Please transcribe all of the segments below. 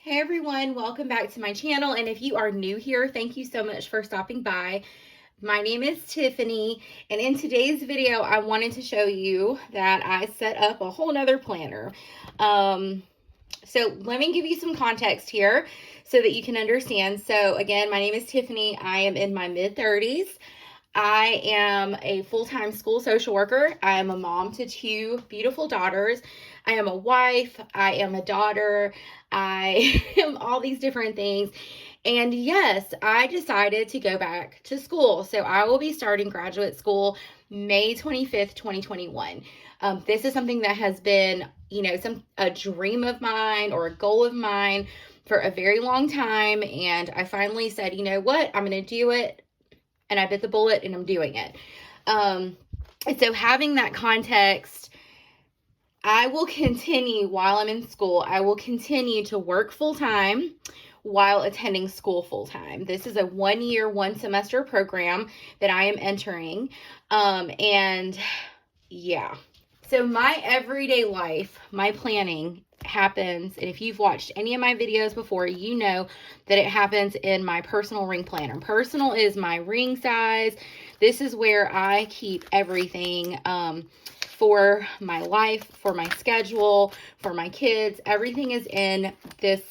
Hey everyone, welcome back to my channel, and if you are new here, thank you so much for stopping by. My name is Tiffany, and in today's video I wanted to show you that I set up a whole nother planner. So let me give you some context here so that you can understand. So again, my name is Tiffany. I am in my mid-30s. I am a full-time school social worker. I am a mom to two beautiful daughters. I am a wife. I am a daughter. I am all these different things. And yes, I decided to go back to school. So I will be starting graduate school May 25th, 2021. This is something that has been, a dream of mine or a goal of mine for a very long time. And I finally said, you know what, I'm going to do it. And I bit the bullet and I'm doing it. And so having that context, I will continue while I'm in school. I will continue to work full-time while attending school full-time. This is a 1-year, 1-semester program that I am entering. And yeah. So my everyday life, my planning happens, and if you've watched any of my videos before, you know that it happens in my personal ring planner. Personal is my ring size. This is where I keep everything for my life, for my schedule, for my kids. Everything is in this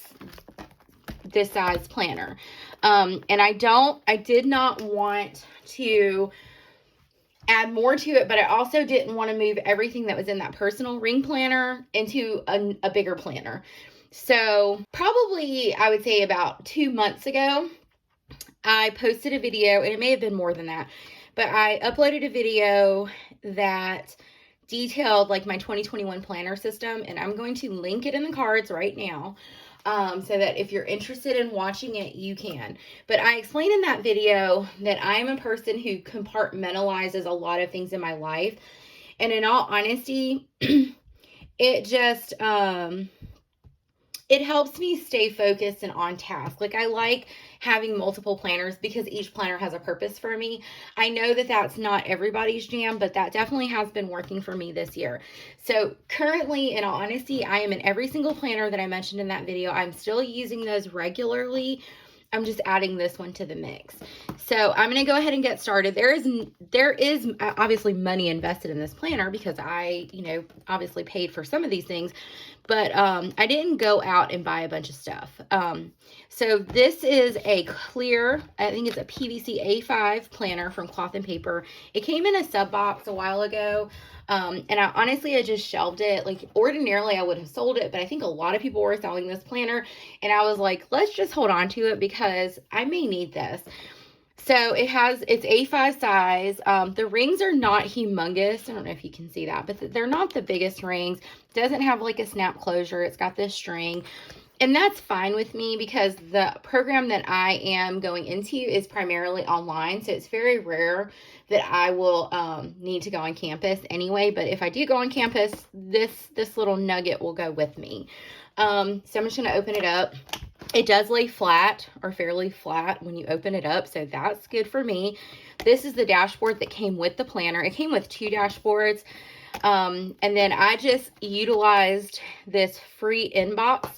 size planner. And I did not want to add more to it, but I also didn't want to move everything that was in that personal ring planner into a bigger planner. So probably, I would say about 2 months ago, I posted a video, and it may have been more than that, but I uploaded a video that detailed like my 2021 planner system, and I'm going to link it in the cards right now. So that if you're interested in watching it, you can. But I explained in that video that I'm a person who compartmentalizes a lot of things in my life. And in all honesty, it just, it helps me stay focused and on task. Like, I like having multiple planners because each planner has a purpose for me. I know that that's not everybody's jam, but that definitely has been working for me this year. So currently, in all honesty, I am in every single planner that I mentioned in that video. I'm still using those regularly. I'm just adding this one to the mix. So I'm going to go ahead and get started. There is obviously money invested in this planner because I, obviously paid for some of these things, but I didn't go out and buy a bunch of stuff. So this is a clear, I think it's a PVC A5 planner from Cloth and Paper. It came in a sub box a while ago. And I just shelved it. Like, ordinarily I would have sold it, but I think a lot of people were selling this planner, and I was like, let's just hold on to it because I may need this. So it's A5 size. The rings are not humongous. I don't know if you can see that, but they're not the biggest rings. It doesn't have like a snap closure. It's got this string. And that's fine with me because the program that I am going into is primarily online. So it's very rare that I will need to go on campus anyway. But if I do go on campus, this little nugget will go with me. So I'm just going to open it up. It does lay flat or fairly flat when you open it up. So that's good for me. This is the dashboard that came with the planner. It came with 2 dashboards. And then I just utilized this free inbox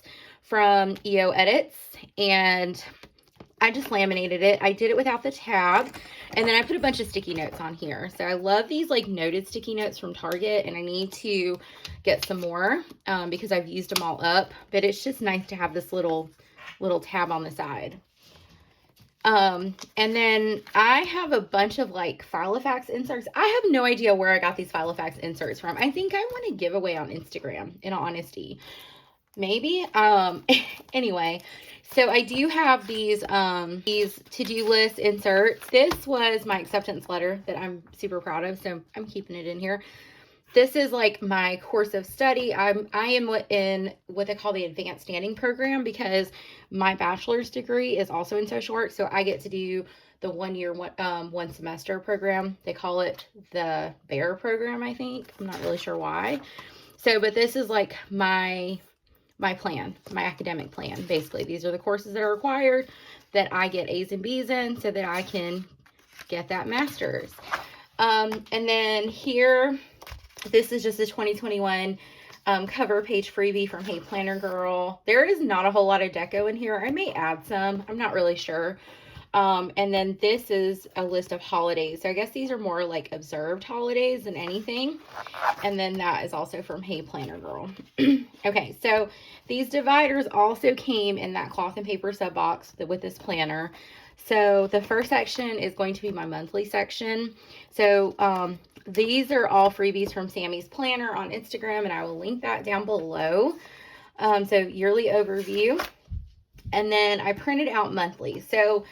from EO Edits, and I just laminated it. I did it without the tab, and then I put a bunch of sticky notes on here. So I love these like noted sticky notes from Target, and I need to get some more because I've used them all up, but it's just nice to have this little tab on the side. And then I have a bunch of like Filofax inserts. I have no idea where I got these Filofax inserts from. I think I want to give away on Instagram, in all honesty. Maybe. Anyway, so I do have these to-do list inserts. This was my acceptance letter that I'm super proud of, so I'm keeping it in here. This is like my course of study. I am in what they call the advanced standing program because my bachelor's degree is also in social work, so I get to do the 1-year, 1-semester program. They call it the BEAR program, I think. I'm not really sure why. So, but this is like my plan, my academic plan. Basically, these are the courses that are required that I get A's and B's in so that I can get that master's. And then here, this is just a 2021 cover page freebie from Hey Planner Girl. There is not a whole lot of deco in here. I may add some. I'm not really sure. And then this is a list of holidays. So I guess these are more like observed holidays than anything. And then that is also from Hey Planner Girl. Okay, so these dividers also came in that cloth and paper sub box with this planner. So the first section is going to be my monthly section. So these are all freebies from Sammy's Planner on Instagram, and I will link that down below. So yearly overview. And then I printed out monthly. So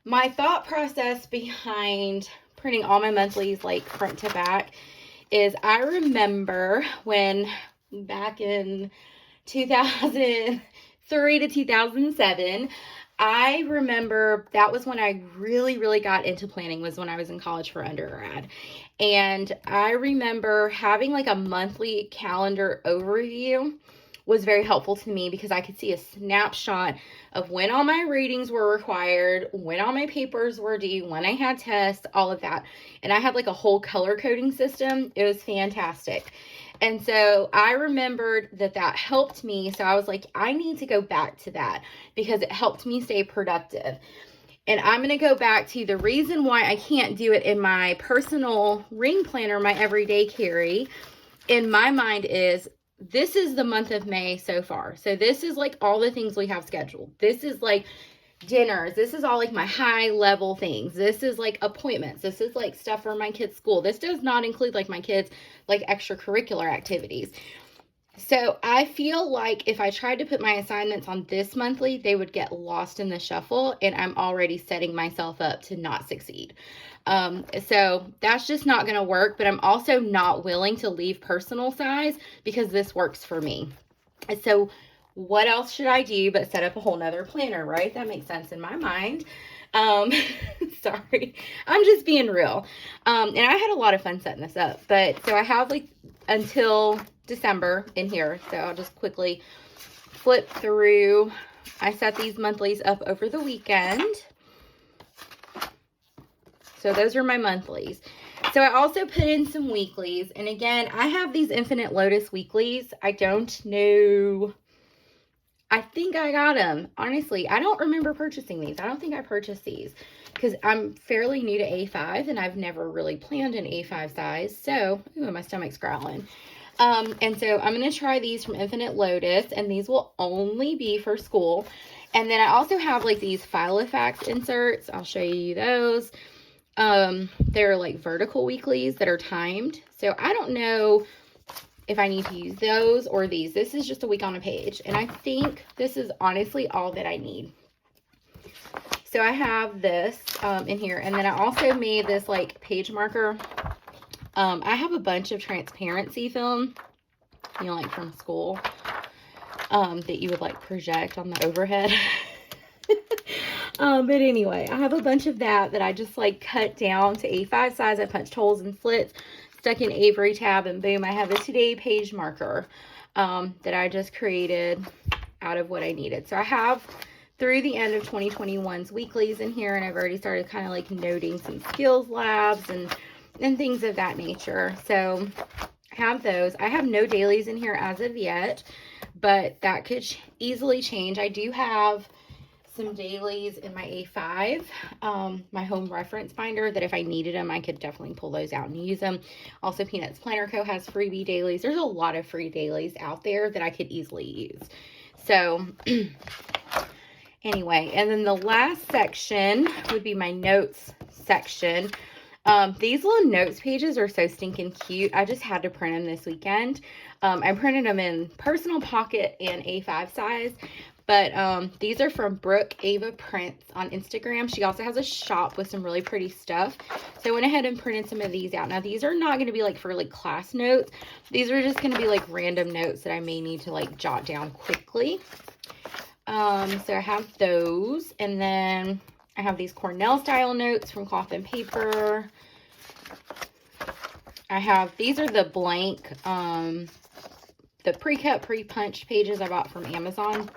my thought process behind printing all my monthlies like front to back is I remember when back in 2003 to 2007, I remember that was when I really got into planning, was when I was in college for undergrad. And I remember having like a monthly calendar overview was very helpful to me because I could see a snapshot of when all my readings were required, when all my papers were due, when I had tests, all of that. And I had like a whole color coding system. It was fantastic. And so I remembered that helped me. So I was like, I need to go back to that because it helped me stay productive. And I'm going to go back to the reason why I can't do it in my personal ring planner, my everyday carry, in my mind is this is the month of May so far. So this is like all the things we have scheduled. This is like dinners. This is all like my high level things. This is like appointments. This is like stuff for my kids' school. This does not include like my kids' like extracurricular activities. So I feel like if I tried to put my assignments on this monthly, they would get lost in the shuffle, and I'm already setting myself up to not succeed. So that's just not going to work, but I'm also not willing to leave personal size because this works for me. So what else should I do but set up a whole nother planner, right? That makes sense in my mind. Sorry, I'm just being real. And I had a lot of fun setting this up, but so I have like until December in here. So I'll just quickly flip through. I set these monthlies up over the weekend. So those are my monthlies. So I also put in some weeklies. And again, I have these Infinite Lotus weeklies. I don't know. I think I got them. Honestly, I don't remember purchasing these. I don't think I purchased these because I'm fairly new to A5 and I've never really planned an A5 size. So, ooh, my stomach's growling. And so I'm going to try these from Infinite Lotus, and these will only be for school. And then I also have like these file effect inserts. I'll show you those. They're like vertical weeklies that are timed. So I don't know if I need to use those or these. This is just a week on a page. And I think this is honestly all that I need. So I have this in here. And then I also made this like page marker. I have a bunch of transparency film, you know, like from school, that you would like project on the overhead. But anyway, I have a bunch of that I just like cut down to A5 size. I punched holes and slits, stuck in Avery tab, and boom, I have a today page marker that I just created out of what I needed. So I have through the end of 2021's weeklies in here, and I've already started kind of like noting some skills labs and things of that nature. So I have those. I have no dailies in here as of yet, but that could easily change. I do have some dailies in my A5, my home reference binder, that if I needed them, I could definitely pull those out and use them. Also, Peanuts Planner Co. has freebie dailies. There's a lot of free dailies out there that I could easily use. So anyway, and then the last section would be my notes section. These little notes pages are so stinking cute. I just had to print them this weekend. I printed them in personal pocket and A5 size. But these are from Brooke Ava Prints on Instagram. She also has a shop with some really pretty stuff. So I went ahead and printed some of these out. Now, these are not going to be like for like class notes. These are just going to be like random notes that I may need to like jot down quickly. So I have those. And then I have these Cornell style notes from Cloth and Paper. I have, these are the blank, the pre-cut, pre-punched pages I bought from Amazon.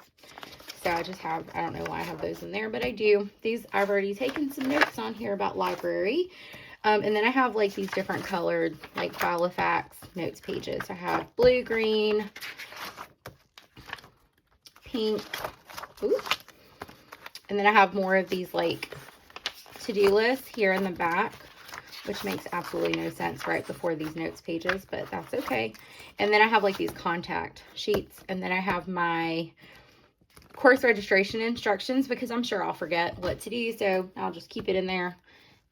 So I just have, I don't know why I have those in there, but I do. These, I've already taken some notes on here about library. And then I have like these different colored like Filofax notes pages. I have blue, green, pink, ooh, and then I have more of these like to-do lists here in the back, which makes absolutely no sense right before these notes pages, but that's okay. And then I have like these contact sheets, and then I have my course registration instructions because I'm sure I'll forget what to do, so I'll just keep it in there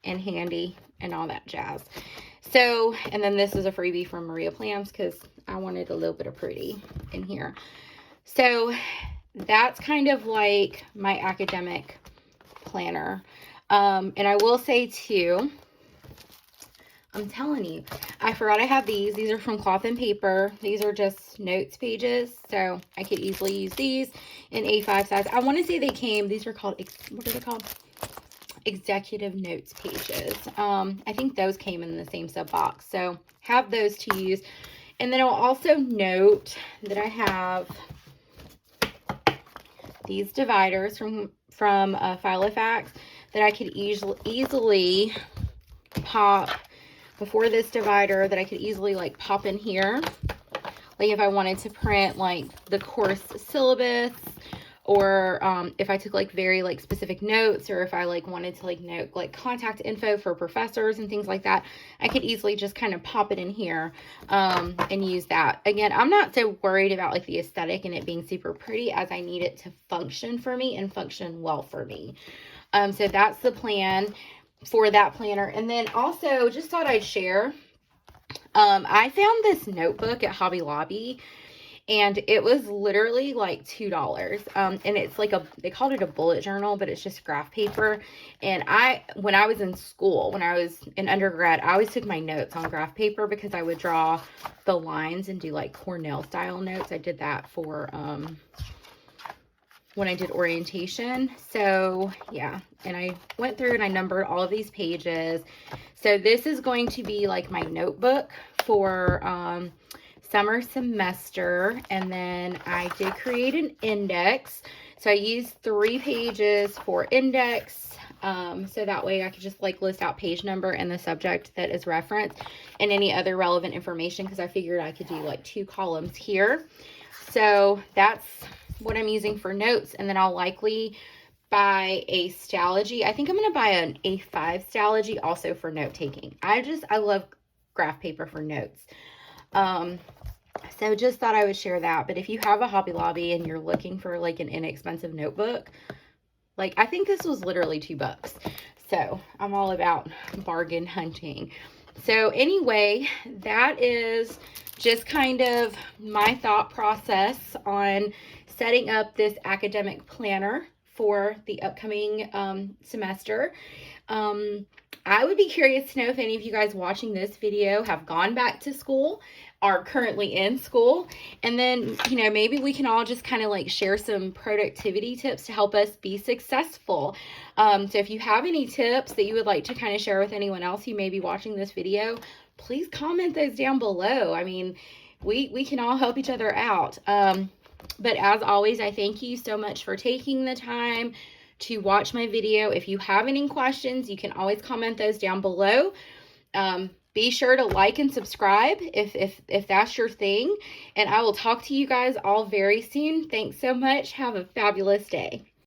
and handy and all that jazz. So, and then this is a freebie from Maria Plans because I wanted a little bit of pretty in here. So that's kind of like my academic planner. And I will say too, I'm telling you, I forgot I have these. These are from Cloth and Paper. These are just notes pages, so I could easily use these in A5 size. I want to say they came, these are called, what are they called? Executive notes pages. I think those came in the same sub box, so have those to use. And then I'll also note that I have these dividers from Filofax that I could easily pop before this divider, that I could easily like pop in here. Like if I wanted to print like the course syllabus, or if I took like very like specific notes, or if I like wanted to like note like contact info for professors and things like that, I could easily just kind of pop it in here and use that. Again, I'm not so worried about like the aesthetic and it being super pretty as I need it to function for me and function well for me. So that's the plan for that planner. And then also just thought I'd share, I found this notebook at Hobby Lobby, and it was literally like $2. And it's like they called it a bullet journal, but it's just graph paper. And when I was in school, when I was in undergrad, I always took my notes on graph paper because I would draw the lines and do like Cornell style notes. I did that for, when I did orientation. So yeah, and I went through and I numbered all of these pages. So this is going to be like my notebook for summer semester. And then I did create an index. So I used 3 pages for index. So that way I could just like list out page number and the subject that is referenced and any other relevant information, because I figured I could do like 2 columns here. So that's what I'm using for notes. And then I'll likely buy a Stalogy. I think I'm going to buy an A5 Stalogy also for note taking. I love graph paper for notes. So just thought I would share that. But if you have a Hobby Lobby and you're looking for like an inexpensive notebook, like I think this was literally $2. So I'm all about bargain hunting. So anyway, that is just kind of my thought process on setting up this academic planner for the upcoming semester. I would be curious to know if any of you guys watching this video have gone back to school, are currently in school, and then, you know, maybe we can all just kind of like share some productivity tips to help us be successful. So if you have any tips that you would like to kind of share with anyone else who may be watching this video, please comment those down below. I mean, we can all help each other out. But as always, I thank you so much for taking the time to watch my video. If you have any questions, you can always comment those down below. Be sure to like and subscribe if that's your thing. And I will talk to you guys all very soon. Thanks so much. Have a fabulous day.